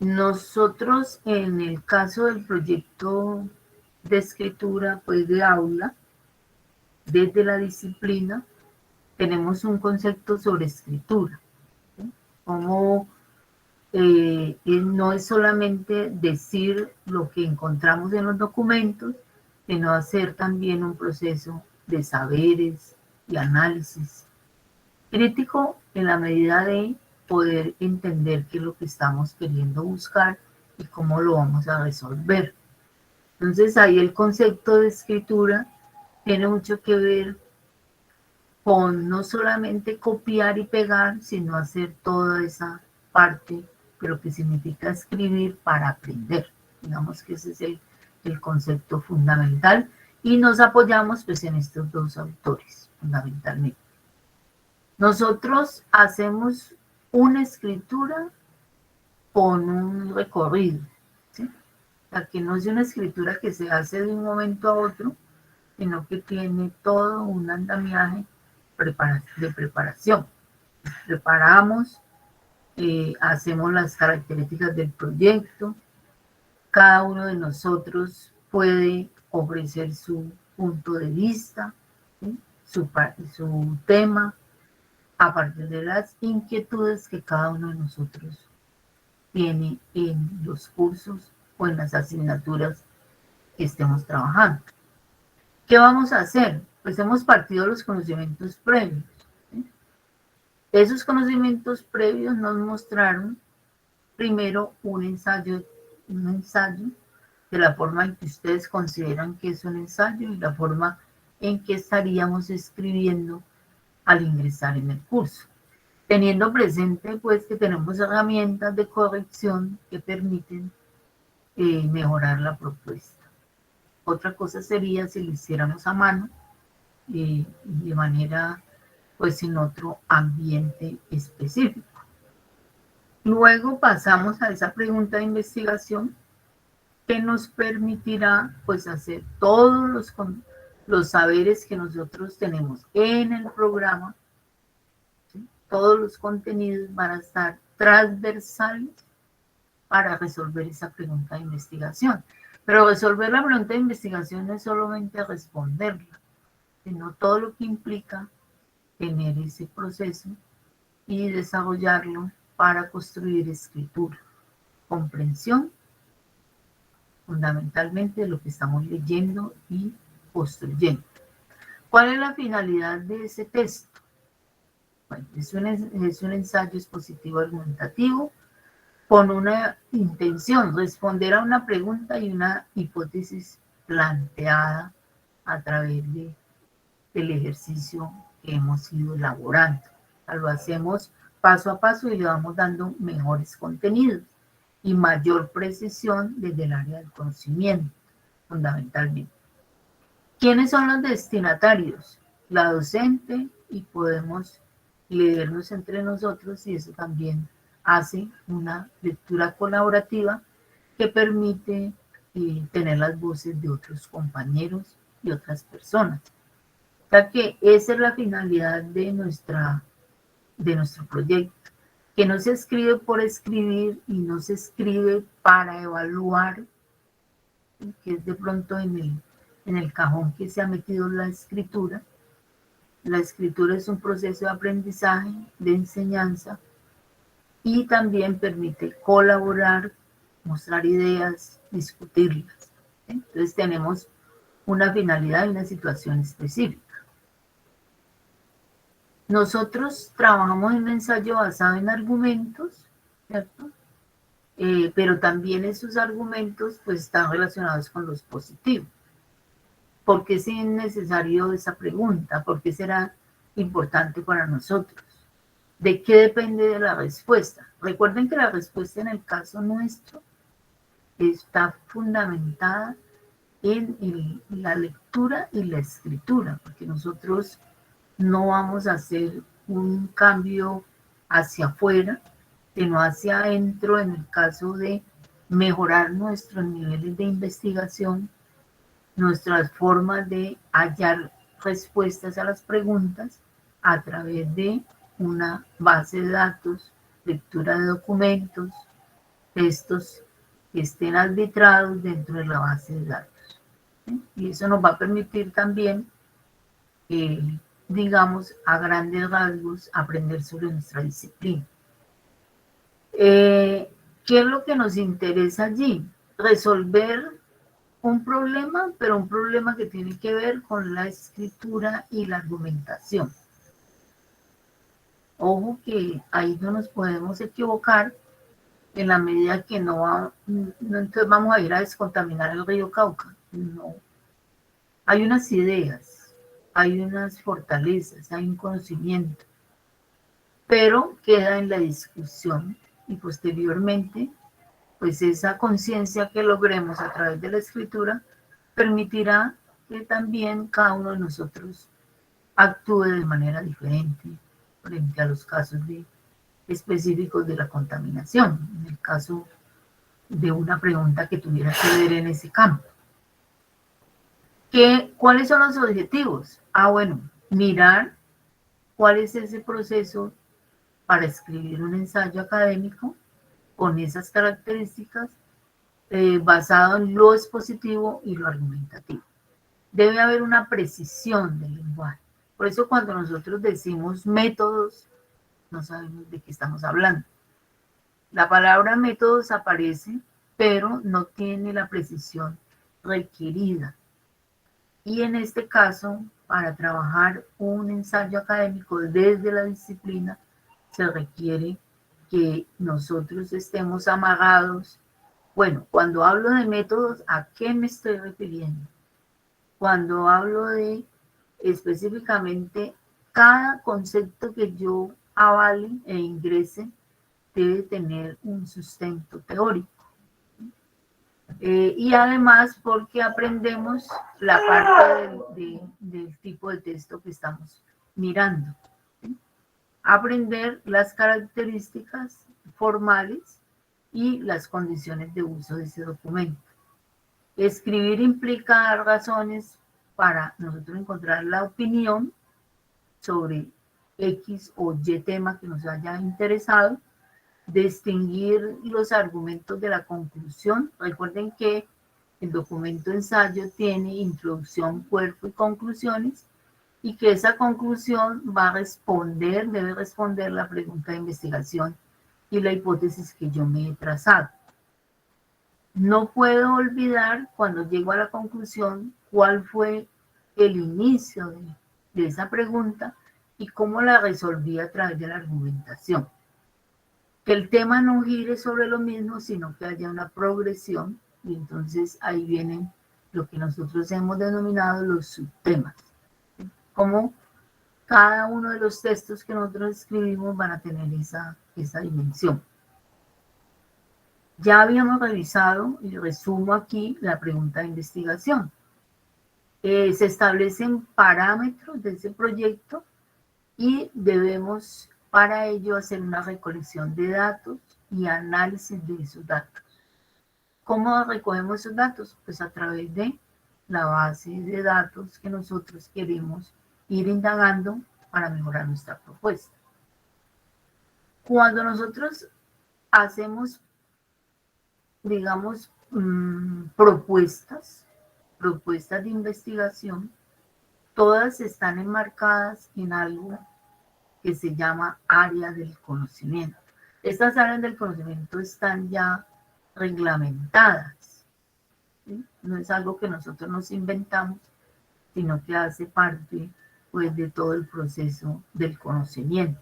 Nosotros, en el caso del proyecto de escritura, pues de aula, desde la disciplina, tenemos un concepto sobre escritura, ¿sí? Como no es solamente decir lo que encontramos en los documentos, sino hacer también un proceso de saberes y análisis crítico en la medida de poder entender qué es lo que estamos queriendo buscar y cómo lo vamos a resolver. Entonces ahí el concepto de escritura tiene mucho que ver con no solamente copiar y pegar, sino hacer toda esa parte de lo que significa escribir para aprender. Digamos que ese es el concepto fundamental y nos apoyamos pues en estos dos autores fundamentalmente. Nosotros hacemos una escritura con un recorrido, ¿sí? O sea, que no es una escritura que se hace de un momento a otro, sino que tiene todo un andamiaje de preparación. Preparamos, hacemos las características del proyecto, cada uno de nosotros puede ofrecer su punto de vista, ¿sí? su tema, a partir de las inquietudes que cada uno de nosotros tiene en los cursos o en las asignaturas que estemos trabajando. ¿Qué vamos a hacer? Pues hemos partido de los conocimientos previos, ¿sí? Esos conocimientos previos nos mostraron primero un ensayo de la forma en que ustedes consideran que es un ensayo y la forma en que estaríamos escribiendo al ingresar en el curso, teniendo presente pues que tenemos herramientas de corrección que permiten mejorar la propuesta. Otra cosa sería si lo hiciéramos a mano, de manera pues en otro ambiente específico. Luego pasamos a esa pregunta de investigación que nos permitirá pues hacer todos los saberes que nosotros tenemos en el programa, ¿sí? Todos los contenidos van a estar transversales para resolver esa pregunta de investigación. Pero resolver la pregunta de investigación no es solamente responderla, sino todo lo que implica tener ese proceso y desarrollarlo para construir escritura, comprensión, fundamentalmente de lo que estamos leyendo y construyendo. ¿Cuál es la finalidad de ese texto? Bueno, es un ensayo expositivo argumentativo con una intención, responder a una pregunta y una hipótesis planteada a través del ejercicio que hemos ido elaborando. Lo hacemos paso a paso y le vamos dando mejores contenidos y mayor precisión desde el área del conocimiento, fundamentalmente. ¿Quiénes son los destinatarios? La docente, y podemos leernos entre nosotros y eso también hace una lectura colaborativa que permite tener las voces de otros compañeros y otras personas. O sea que esa es la finalidad de nuestro proyecto, que no se escribe por escribir y no se escribe para evaluar, que es de pronto en el cajón que se ha metido la escritura. La escritura es un proceso de aprendizaje, de enseñanza y también permite colaborar, mostrar ideas, discutirlas. Entonces tenemos una finalidad y una situación específica. Nosotros trabajamos en un ensayo basado en argumentos, ¿cierto? Pero también esos argumentos pues están relacionados con los positivos. ¿Por qué es necesario esa pregunta? ¿Por qué será importante para nosotros? ¿De qué depende de la respuesta? Recuerden que la respuesta en el caso nuestro está fundamentada en la lectura y la escritura, porque nosotros no vamos a hacer un cambio hacia afuera, sino hacia adentro en el caso de mejorar nuestros niveles de investigación, nuestras formas de hallar respuestas a las preguntas a través de una base de datos, lectura de documentos, textos que estén arbitrados dentro de la base de datos, ¿sí? Y eso nos va a permitir también, digamos, a grandes rasgos, aprender sobre nuestra disciplina. ¿Qué es lo que nos interesa allí? Resolver un problema, pero un problema que tiene que ver con la escritura y la argumentación. Ojo que ahí no nos podemos equivocar en la medida que no entonces vamos a ir a descontaminar el río Cauca. No. Hay unas ideas, hay unas fortalezas, hay un conocimiento, pero queda en la discusión y posteriormente, pues esa conciencia que logremos a través de la escritura permitirá que también cada uno de nosotros actúe de manera diferente frente a los casos específicos de la contaminación, en el caso de una pregunta que tuviera que ver en ese campo. ¿Cuáles son los objetivos? Bueno, mirar cuál es ese proceso para escribir un ensayo académico con esas características, basado en lo expositivo y lo argumentativo. Debe haber una precisión del lenguaje. Por eso cuando nosotros decimos métodos, no sabemos de qué estamos hablando. La palabra métodos aparece, pero no tiene la precisión requerida. Y en este caso, para trabajar un ensayo académico desde la disciplina, se requiere que nosotros estemos amarrados. Bueno, cuando hablo de métodos, ¿a qué me estoy refiriendo? Cuando hablo de específicamente cada concepto que yo avale e ingrese debe tener un sustento teórico. Y además porque aprendemos la parte del tipo de texto que estamos mirando. ¿Sí? Aprender las características formales y las condiciones de uso de ese documento. Escribir implica dar razones para nosotros encontrar la opinión sobre X o Y tema que nos haya interesado, distinguir los argumentos de la conclusión. Recuerden que el documento ensayo tiene introducción, cuerpo y conclusiones, y que esa conclusión va a responder, debe responder la pregunta de investigación y la hipótesis que yo me he trazado. No puedo olvidar cuando llego a la conclusión cuál fue el inicio de esa pregunta y cómo la resolví a través de la argumentación. Que el tema no gire sobre lo mismo, sino que haya una progresión, y entonces ahí vienen lo que nosotros hemos denominado los subtemas. Como cada uno de los textos que nosotros escribimos van a tener esa dimensión. Ya habíamos revisado, y resumo aquí, la pregunta de investigación. Se establecen parámetros de ese proyecto y debemos para ello hacer una recolección de datos y análisis de esos datos. ¿Cómo recogemos esos datos? Pues a través de la base de datos que nosotros queremos ir indagando para mejorar nuestra propuesta. Cuando nosotros hacemos, digamos, propuestas de investigación, todas están enmarcadas en algo que se llama área del conocimiento. Estas áreas del conocimiento están ya reglamentadas, ¿sí? No es algo que nosotros nos inventamos, sino que hace parte, pues, de todo el proceso del conocimiento.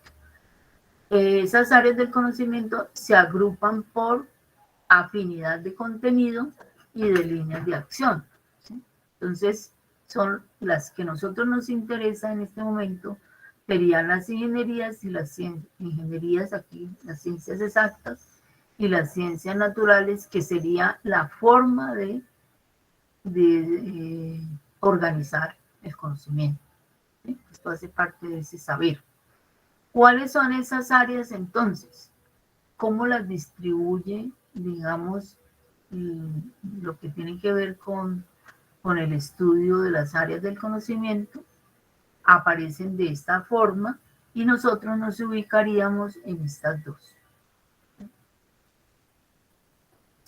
Esas áreas del conocimiento se agrupan por afinidad de contenido y de líneas de acción, ¿sí? Entonces, son las que a nosotros nos interesan en este momento, serían las ingenierías y las ingenierías aquí, las ciencias exactas y las ciencias naturales, que sería la forma de organizar el conocimiento, ¿sí? Esto hace parte de ese saber. ¿Cuáles son esas áreas entonces? ¿Cómo las distribuye, digamos, lo que tiene que ver con el estudio de las áreas del conocimiento? Aparecen de esta forma y nosotros nos ubicaríamos en estas dos.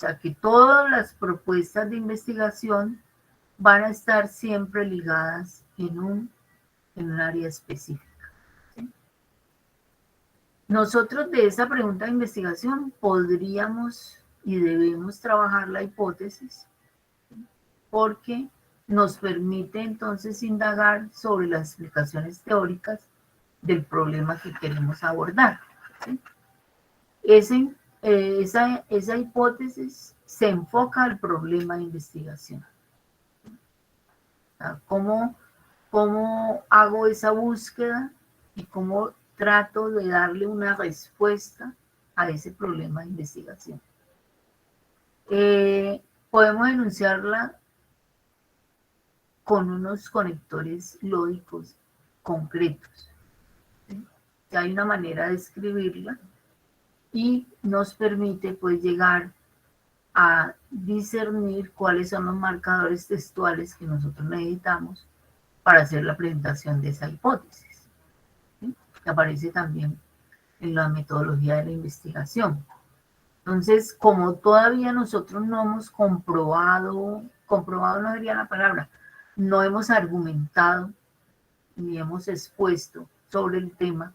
sea, que todas las propuestas de investigación van a estar siempre ligadas en un área específica. ¿Sí? Nosotros de esa pregunta de investigación podríamos y debemos trabajar la hipótesis porque nos permite entonces indagar sobre las explicaciones teóricas del problema que queremos abordar. ¿Sí? Esa hipótesis se enfoca al problema de investigación. ¿Cómo hago esa búsqueda y cómo trato de darle una respuesta a ese problema de investigación? Podemos enunciarla con unos conectores lógicos concretos. ¿Sí? Hay una manera de escribirla y nos permite pues llegar a discernir cuáles son los marcadores textuales que nosotros necesitamos para hacer la presentación de esa hipótesis, ¿sí? Que aparece también en la metodología de la investigación. Entonces, como todavía nosotros no hemos comprobado no sería la palabra, no hemos argumentado ni hemos expuesto sobre el tema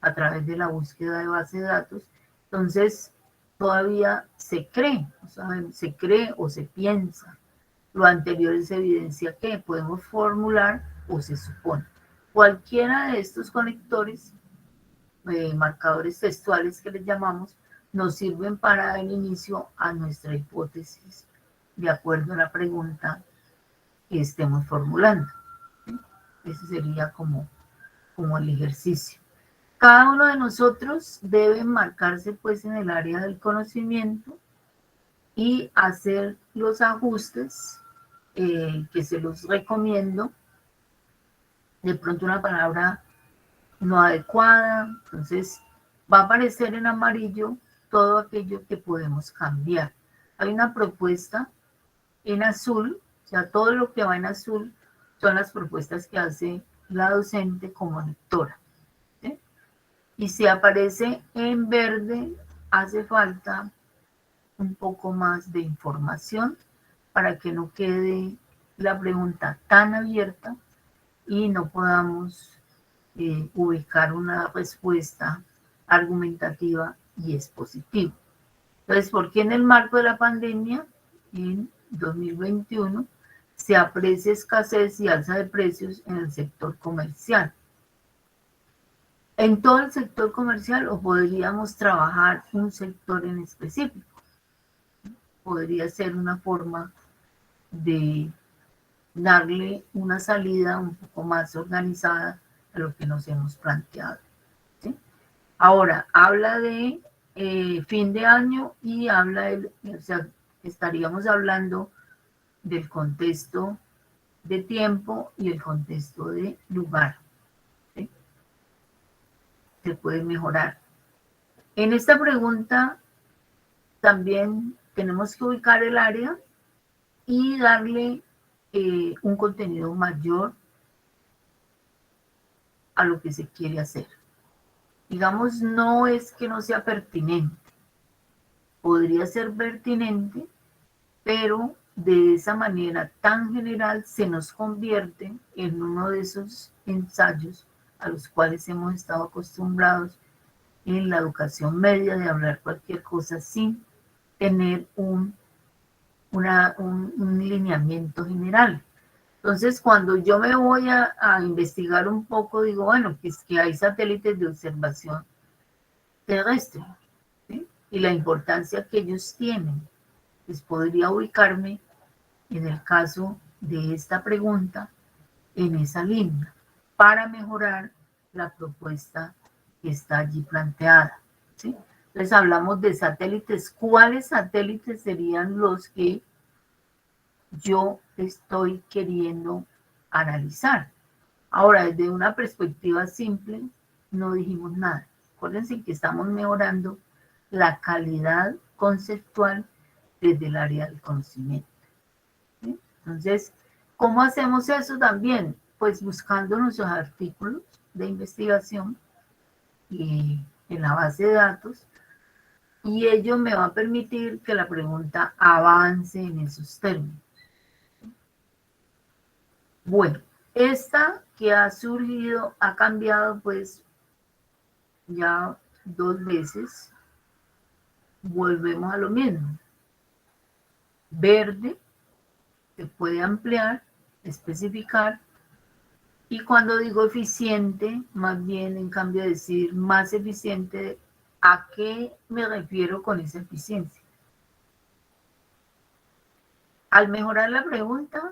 a través de la búsqueda de base de datos, entonces todavía se cree o se piensa. Lo anterior es evidencia que podemos formular o se supone. Cualquiera de estos conectores, marcadores textuales que les llamamos, nos sirven para dar inicio a nuestra hipótesis de acuerdo a la pregunta que estemos formulando. ¿Sí? Ese sería como el ejercicio. Cada uno de nosotros debe marcarse pues en el área del conocimiento y hacer los ajustes que se los recomiendo. De pronto una palabra no adecuada, entonces va a aparecer en amarillo todo aquello que podemos cambiar. Hay una propuesta en azul, o sea, todo lo que va en azul son las propuestas que hace la docente como lectora. ¿Sí? Y si aparece en verde, hace falta un poco más de información para que no quede la pregunta tan abierta y no podamos ubicar una respuesta argumentativa y expositiva. Entonces, ¿por qué en el marco de la pandemia, en 2021, se aprecia escasez y alza de precios en el sector comercial? En todo el sector comercial, o podríamos trabajar un sector en específico. Podría ser una forma de darle una salida un poco más organizada a lo que nos hemos planteado. ¿Sí? Ahora, habla de fin de año y o sea, estaríamos hablando del contexto de tiempo y el contexto de lugar. ¿Sí? Se puede mejorar. En esta pregunta también tenemos que ubicar el área y darle un contenido mayor a lo que se quiere hacer. Digamos, no es que no sea pertinente. Podría ser pertinente, pero de esa manera tan general se nos convierte en uno de esos ensayos a los cuales hemos estado acostumbrados en la educación media de hablar cualquier cosa sin tener un lineamiento general. Entonces, cuando yo me voy a investigar un poco, digo, bueno, que es que hay satélites de observación terrestre, ¿sí? Y la importancia que ellos tienen. Pues podría ubicarme, en el caso de esta pregunta, en esa línea, para mejorar la propuesta que está allí planteada, ¿sí? Entonces hablamos de satélites. ¿Cuáles satélites serían los que yo estoy queriendo analizar? Ahora, desde una perspectiva simple, no dijimos nada. Acuérdense que estamos mejorando la calidad conceptual desde el área del conocimiento. ¿Sí? Entonces, ¿cómo hacemos eso también? Pues buscando nuestros artículos de investigación en la base de datos y ello me va a permitir que la pregunta avance en esos términos. Bueno, esta que ha surgido, ha cambiado pues ya 2 veces, volvemos a lo mismo. Verde, se puede ampliar, especificar, y cuando digo eficiente, más bien en cambio de decir más eficiente, ¿a qué me refiero con esa eficiencia? Al mejorar la pregunta,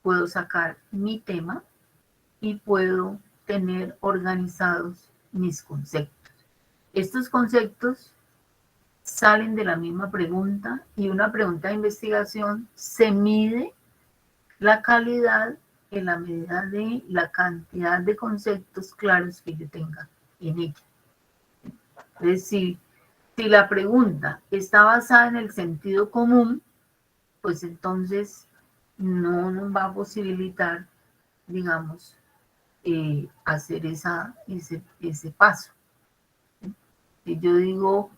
puedo sacar mi tema y puedo tener organizados mis conceptos. Estos conceptos salen de la misma pregunta y una pregunta de investigación se mide la calidad en la medida de la cantidad de conceptos claros que yo tenga en ella. Es decir, si la pregunta está basada en el sentido común, pues entonces no nos va a posibilitar, digamos, hacer ese paso. Si yo digo,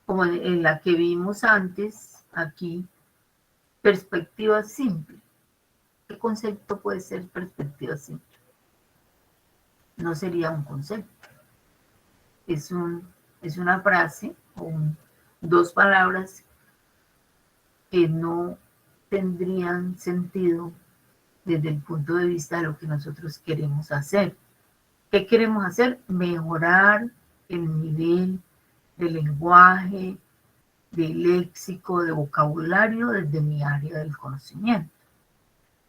como en la que vimos antes, aquí, perspectiva simple. ¿Qué concepto puede ser perspectiva simple? No sería un concepto. Es una frase o 2 palabras que no tendrían sentido desde el punto de vista de lo que nosotros queremos hacer. ¿Qué queremos hacer? Mejorar el nivel de lenguaje, de léxico, de vocabulario desde mi área del conocimiento.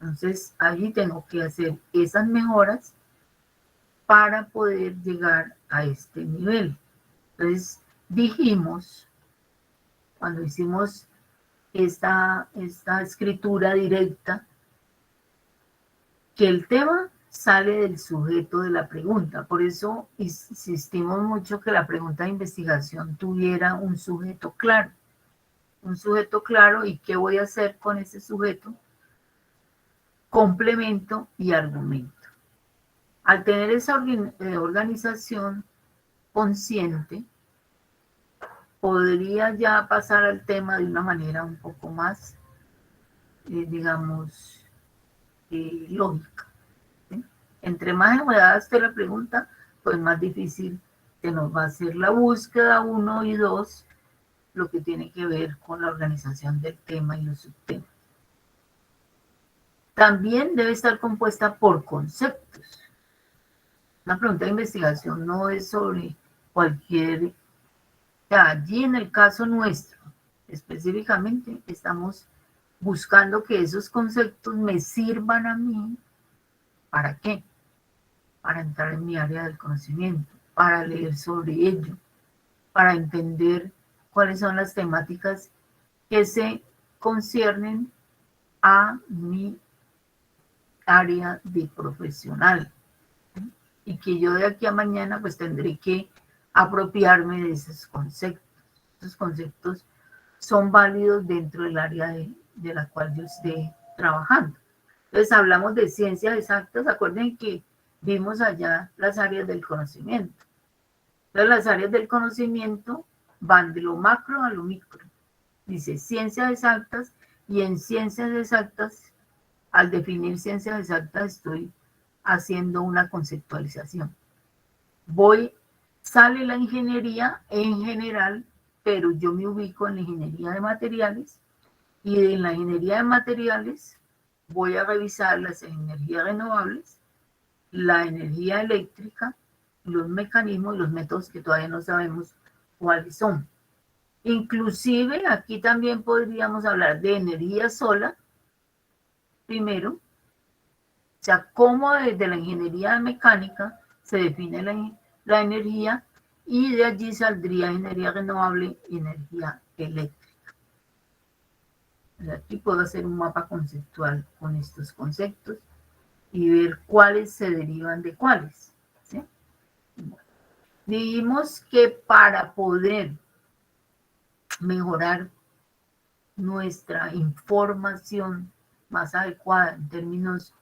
Entonces, allí tengo que hacer esas mejoras para poder llegar a este nivel. Entonces, dijimos, cuando hicimos esta escritura directa, que el tema sale del sujeto de la pregunta. Por eso insistimos mucho que la pregunta de investigación tuviera un sujeto claro. Un sujeto claro, ¿y qué voy a hacer con ese sujeto? Complemento y argumento. Al tener esa organización consciente, podría ya pasar al tema de una manera un poco más, digamos, lógica. ¿Sí? Entre más enredada esté la pregunta, pues más difícil se nos va a hacer la búsqueda 1 y 2, lo que tiene que ver con la organización del tema y los subtemas. También debe estar compuesta por conceptos. Una pregunta de investigación no es sobre cualquier... Allí en el caso nuestro, específicamente, estamos buscando que esos conceptos me sirvan a mí. ¿Para qué? Para entrar en mi área del conocimiento, para leer sobre ello, para entender cuáles son las temáticas que se conciernen a mi área de profesional. Y que yo de aquí a mañana pues tendré que apropiarme de esos conceptos. Esos conceptos son válidos dentro del área de la cual yo esté trabajando. Entonces hablamos de ciencias exactas, acuerden que vimos allá las áreas del conocimiento. Entonces las áreas del conocimiento van de lo macro a lo micro. Dice ciencias exactas, y en ciencias exactas, al definir ciencias exactas, estoy haciendo una conceptualización. Sale la ingeniería en general, pero yo me ubico en la ingeniería de materiales, y en la ingeniería de materiales voy a revisar las energías renovables, la energía eléctrica, los mecanismos y los métodos que todavía no sabemos cuáles son. Inclusive aquí también podríamos hablar de energía solar, primero, o sea, cómo desde la ingeniería mecánica se define la energía, y de allí saldría energía renovable y energía eléctrica. Aquí puedo hacer un mapa conceptual con estos conceptos y ver cuáles se derivan de cuáles. ¿Sí? Bueno, dijimos que para poder mejorar nuestra información más adecuada en términos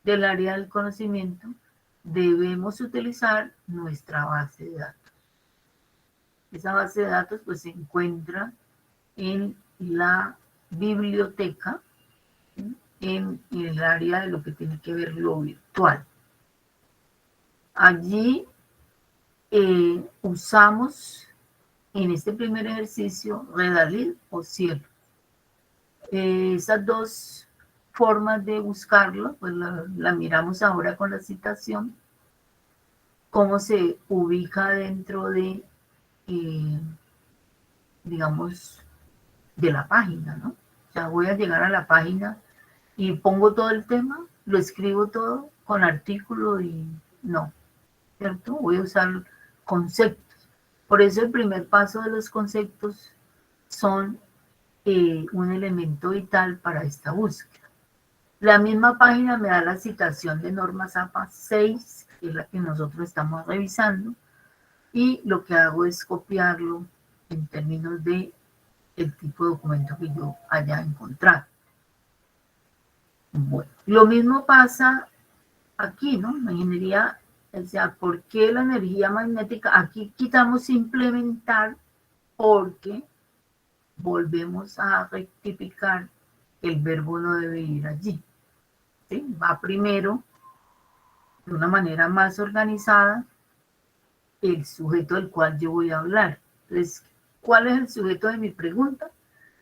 del área del conocimiento, debemos utilizar nuestra base de datos. Esa base de datos pues se encuentra en la biblioteca, en el área de lo que tiene que ver lo virtual. Allí usamos en este primer ejercicio Redalid o Cielo. Esas dos formas de buscarlo, pues la miramos ahora con la citación, cómo se ubica dentro de, digamos, de la página, ¿no? O sea, voy a llegar a la página y pongo todo el tema, lo escribo todo con artículo y no, ¿cierto? Voy a usar conceptos. Por eso el primer paso de los conceptos son un elemento vital para esta búsqueda. La misma página me da la citación de normas APA 6, que es la que nosotros estamos revisando, y lo que hago es copiarlo en términos de el tipo de documento que yo haya encontrado. Bueno, lo mismo pasa aquí, ¿no? La ingeniería, o sea, ¿por qué la energía magnética? Aquí quitamos implementar porque volvemos a rectificar que el verbo no debe ir allí. ¿Sí? Va primero, de una manera más organizada, el sujeto del cual yo voy a hablar. Entonces, ¿cuál es el sujeto de mi pregunta?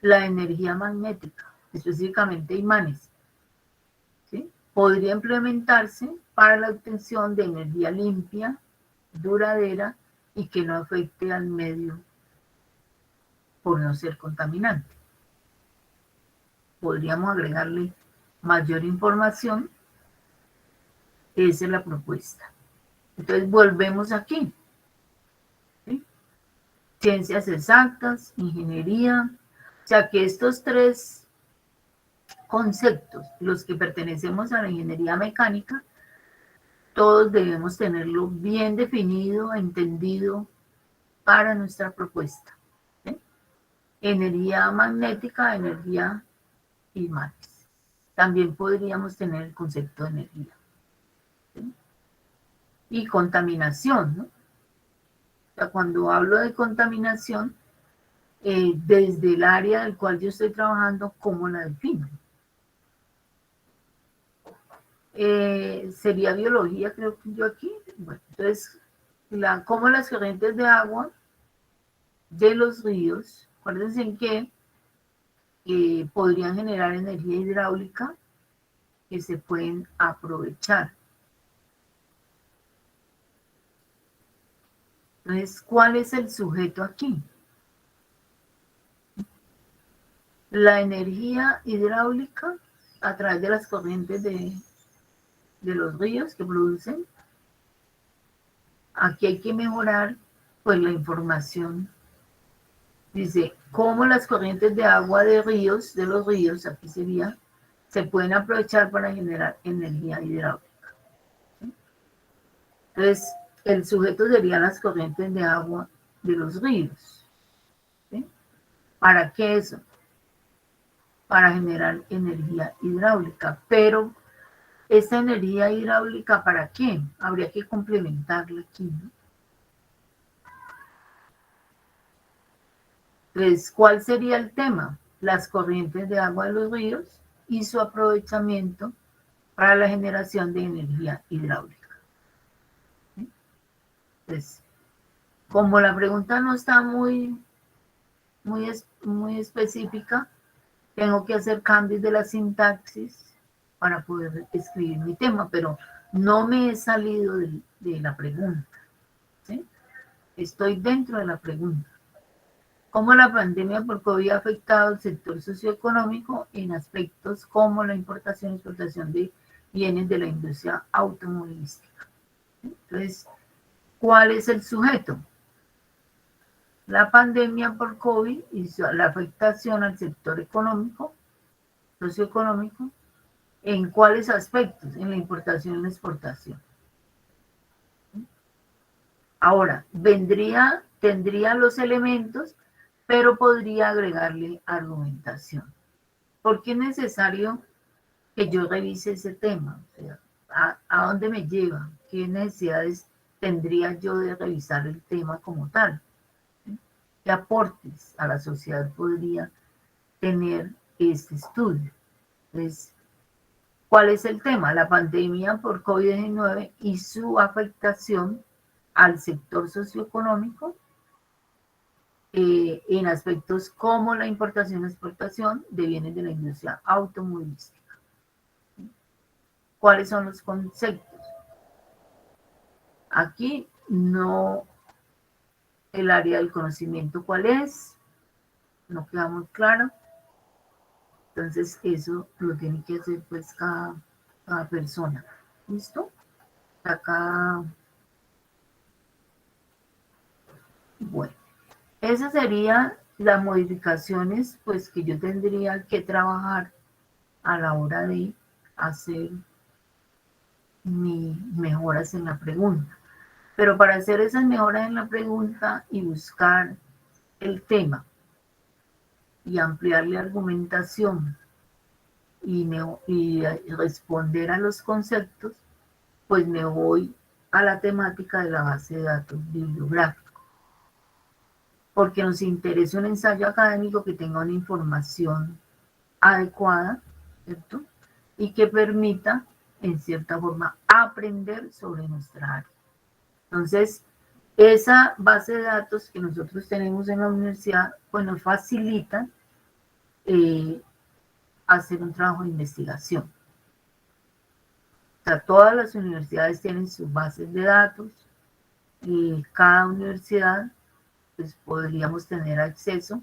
La energía magnética, específicamente imanes. ¿Sí? Podría implementarse para la obtención de energía limpia, duradera y que no afecte al medio por no ser contaminante. Podríamos agregarle mayor información. Esa es la propuesta. Entonces volvemos aquí. ¿Sí? Ciencias exactas, ingeniería. O sea que estos tres conceptos, los que pertenecemos a la ingeniería mecánica, todos debemos tenerlo bien definido, entendido para nuestra propuesta. ¿Sí? Energía magnética, energía imanes. También podríamos tener el concepto de energía. ¿Sí? Y contaminación, ¿no? O sea, cuando hablo de contaminación, desde el área del cual yo estoy trabajando, ¿cómo la defino? Sería biología, creo que yo aquí. Bueno, entonces, cómo las corrientes de agua de los ríos, acuérdense en que podrían generar energía hidráulica que se pueden aprovechar. Entonces, ¿cuál es el sujeto aquí? La energía hidráulica a través de las corrientes de los ríos que producen. Aquí hay que mejorar pues la información. Dice, cómo las corrientes de agua de ríos, de los ríos, aquí sería, se pueden aprovechar para generar energía hidráulica. ¿Sí? Entonces, el sujeto serían las corrientes de agua de los ríos. ¿Sí? ¿Para qué eso? Para generar energía hidráulica. Pero, ¿esta energía hidráulica para qué? Habría que complementarla aquí, ¿no? Entonces, ¿cuál sería el tema? Las corrientes de agua de los ríos y su aprovechamiento para la generación de energía hidráulica. ¿Sí? Entonces, como la pregunta no está muy específica, tengo que hacer cambios de la sintaxis para poder escribir mi tema, pero no me he salido de la pregunta. ¿Sí? Estoy dentro de la pregunta. ¿Cómo la pandemia por COVID ha afectado el sector socioeconómico en aspectos como la importación y exportación de bienes de la industria automovilística? Entonces, ¿cuál es el sujeto? La pandemia por COVID hizo la afectación al sector económico, socioeconómico, ¿en cuáles aspectos? En la importación y la exportación. Ahora, tendría los elementos, pero podría agregarle argumentación. ¿Por qué es necesario que yo revise ese tema? O sea, ¿a dónde me lleva? ¿Qué necesidades tendría yo de revisar el tema como tal? qué aportes a la sociedad podría tener este estudio. Entonces, ¿cuál es el tema? La pandemia por COVID-19 y su afectación al sector socioeconómico en aspectos como la importación y exportación de bienes de la industria automovilística. ¿Cuáles son los conceptos? Aquí no el área del conocimiento, ¿cuál es? No queda muy claro. Entonces eso lo tiene que hacer pues cada persona. ¿Listo? Acá, bueno, esas serían las modificaciones pues que yo tendría que trabajar a la hora de hacer mis mejoras en la pregunta. Pero para hacer esas mejoras en la pregunta y buscar el tema y ampliarle argumentación y responder a los conceptos, pues me voy a la temática de la base de datos bibliográfica. Porque nos interesa un ensayo académico que tenga una información adecuada, ¿cierto? Y que permita, en cierta forma, aprender sobre nuestra área. Entonces, esa base de datos que nosotros tenemos en la universidad, pues nos facilita hacer un trabajo de investigación. O sea, todas las universidades tienen sus bases de datos y cada universidad, pues podríamos tener acceso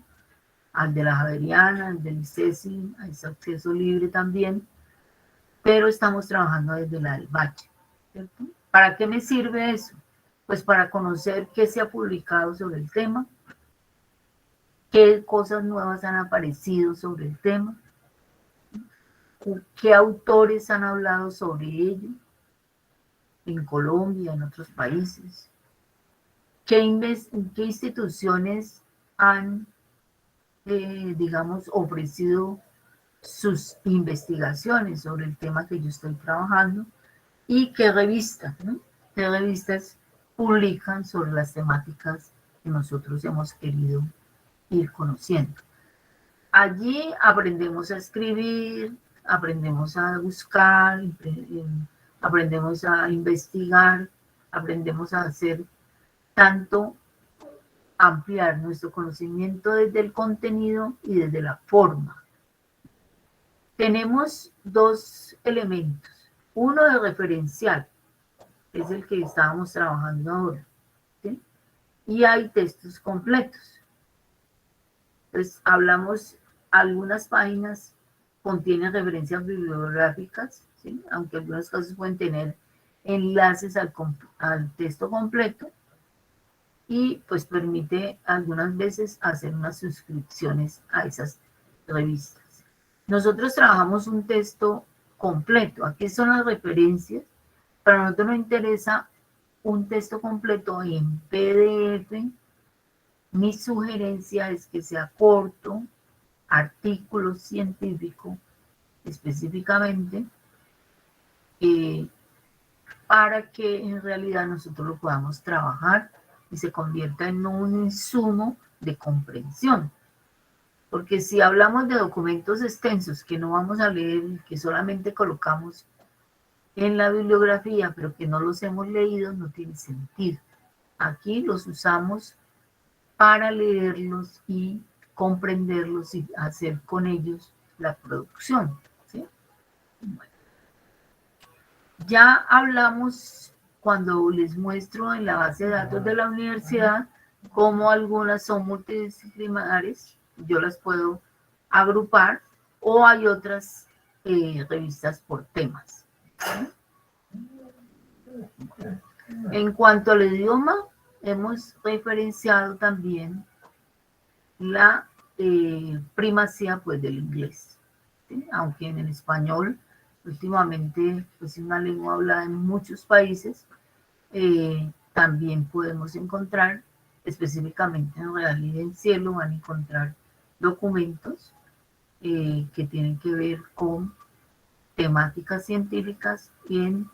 al de la Javeriana, al del ICESI, a ese acceso libre también, pero estamos trabajando desde la del Bache, ¿cierto? ¿Para qué me sirve eso? Pues para conocer qué se ha publicado sobre el tema, qué cosas nuevas han aparecido sobre el tema, qué autores han hablado sobre ello en Colombia, en otros países, qué instituciones han, digamos, ofrecido sus investigaciones sobre el tema que yo estoy trabajando y qué revistas, ¿no? Qué revistas publican sobre las temáticas que nosotros hemos querido ir conociendo. Allí aprendemos a escribir, aprendemos a buscar, aprendemos a investigar, aprendemos a hacer tanto ampliar nuestro conocimiento desde el contenido y desde la forma. Tenemos dos elementos. Uno de referencial, es el que estábamos trabajando ahora, ¿sí? Y hay textos completos. Entonces, hablamos, algunas páginas contienen referencias bibliográficas, ¿sí? Aunque en algunos casos pueden tener enlaces al texto completo, y pues permite algunas veces hacer unas suscripciones a esas revistas. Nosotros trabajamos un texto completo. Aquí son las referencias. Para nosotros nos interesa un texto completo en PDF. Mi sugerencia es que sea corto, artículo científico específicamente, para que en realidad nosotros lo podamos trabajar y se convierta en un insumo de comprensión. Porque si hablamos de documentos extensos que no vamos a leer, que solamente colocamos en la bibliografía, pero que no los hemos leído, no tiene sentido. Aquí los usamos para leerlos y comprenderlos y hacer con ellos la producción, ¿sí? Bueno. Ya hablamos, cuando les muestro en la base de datos de la universidad, cómo algunas son multidisciplinares, yo las puedo agrupar, o hay otras revistas por temas. En cuanto al idioma, hemos referenciado también la primacía pues, del inglés, ¿sí? Aunque en el español últimamente pues, es una lengua hablada en muchos países, también podemos encontrar, específicamente en Real y en Cielo, van a encontrar documentos que tienen que ver con temáticas científicas en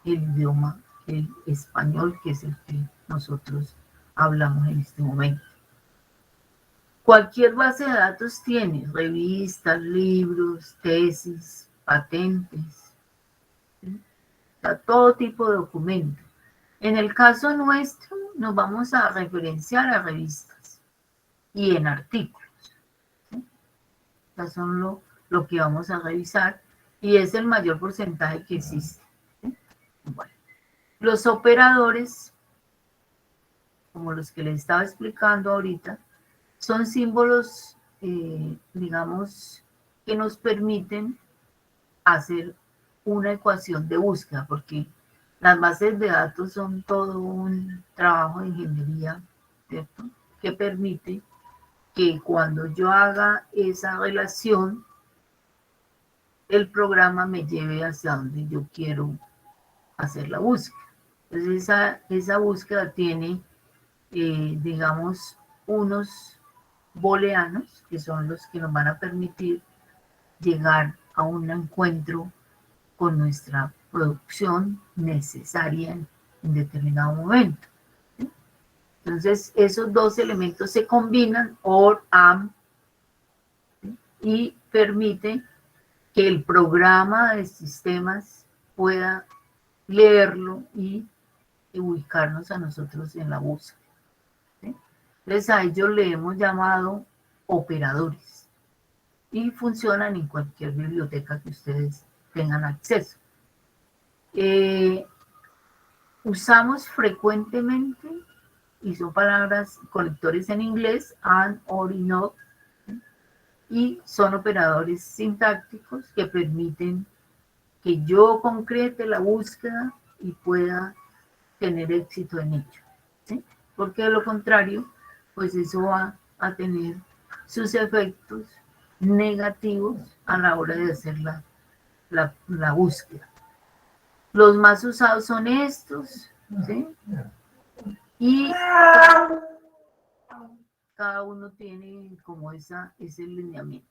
el idioma el español, que es el que nosotros hablamos en este momento. Cualquier base de datos tiene revistas, libros, tesis, patentes, ¿sí? O sea, todo tipo de documentos. En el caso nuestro, nos vamos a referenciar a revistas y en artículos. ¿Sí? Estas son lo que vamos a revisar y es el mayor porcentaje que existe. ¿Sí? Bueno, los operadores, como los que les estaba explicando ahorita, son símbolos, digamos, que nos permiten hacer una ecuación de búsqueda, porque las bases de datos son todo un trabajo de ingeniería, ¿cierto? Que permite que cuando yo haga esa relación, el programa me lleve hacia donde yo quiero hacer la búsqueda. Entonces esa búsqueda tiene, digamos, unos booleanos, que son los que nos van a permitir llegar a un encuentro con nuestra producción necesaria en determinado momento. ¿Sí? Entonces, esos dos elementos se combinan, OR, AND, ¿sí? Y permite que el programa de sistemas pueda leerlo y ubicarnos a nosotros en la búsqueda. ¿Sí? Entonces, a ellos le hemos llamado operadores y funcionan en cualquier biblioteca que ustedes tengan acceso. Usamos frecuentemente, y son palabras conectores en inglés, and, or, y not, y son operadores sintácticos que permiten que yo concrete la búsqueda y pueda tener éxito en ello. ¿Sí? Porque de lo contrario, pues eso va a tener sus efectos negativos a la hora de hacer la búsqueda. Los más usados son estos, ¿sí? Y cada uno tiene como ese lineamiento.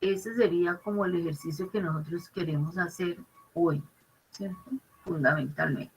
Ese sería como el ejercicio que nosotros queremos hacer hoy, ¿cierto? Fundamentalmente.